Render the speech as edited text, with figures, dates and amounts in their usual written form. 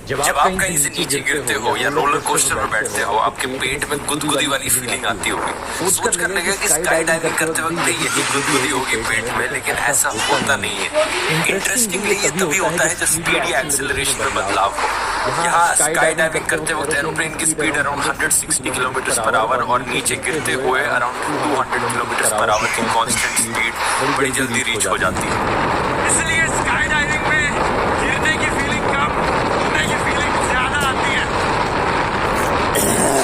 जब आप कहीं से नीचे गिरते हो या रोलर कोस्टर पर बैठते हो, आपके पेट में गुदगुदी वाली फीलिंग आती होगी। सोच कर लगा कि स्काई डाइविंग करते वक्त भी यही गुदगुदी होगी पेट में, लेकिन ऐसा होता नहीं है। इंटरेस्टिंगली ये तभी होता है जब स्पीड या एक्सेलरेशन में बदलाव हो। यहाँ स्काई डाइविंग करते वक्त एरोप्लेन की speed around 160 kilometre per hour और नीचे गिरते हुए अराउंड 200 किलोमीटर पर आवर की कांस्टेंट स्पीड बड़ी जल्दी रीच हो जाती है। इसलिए स्काई डाइविंग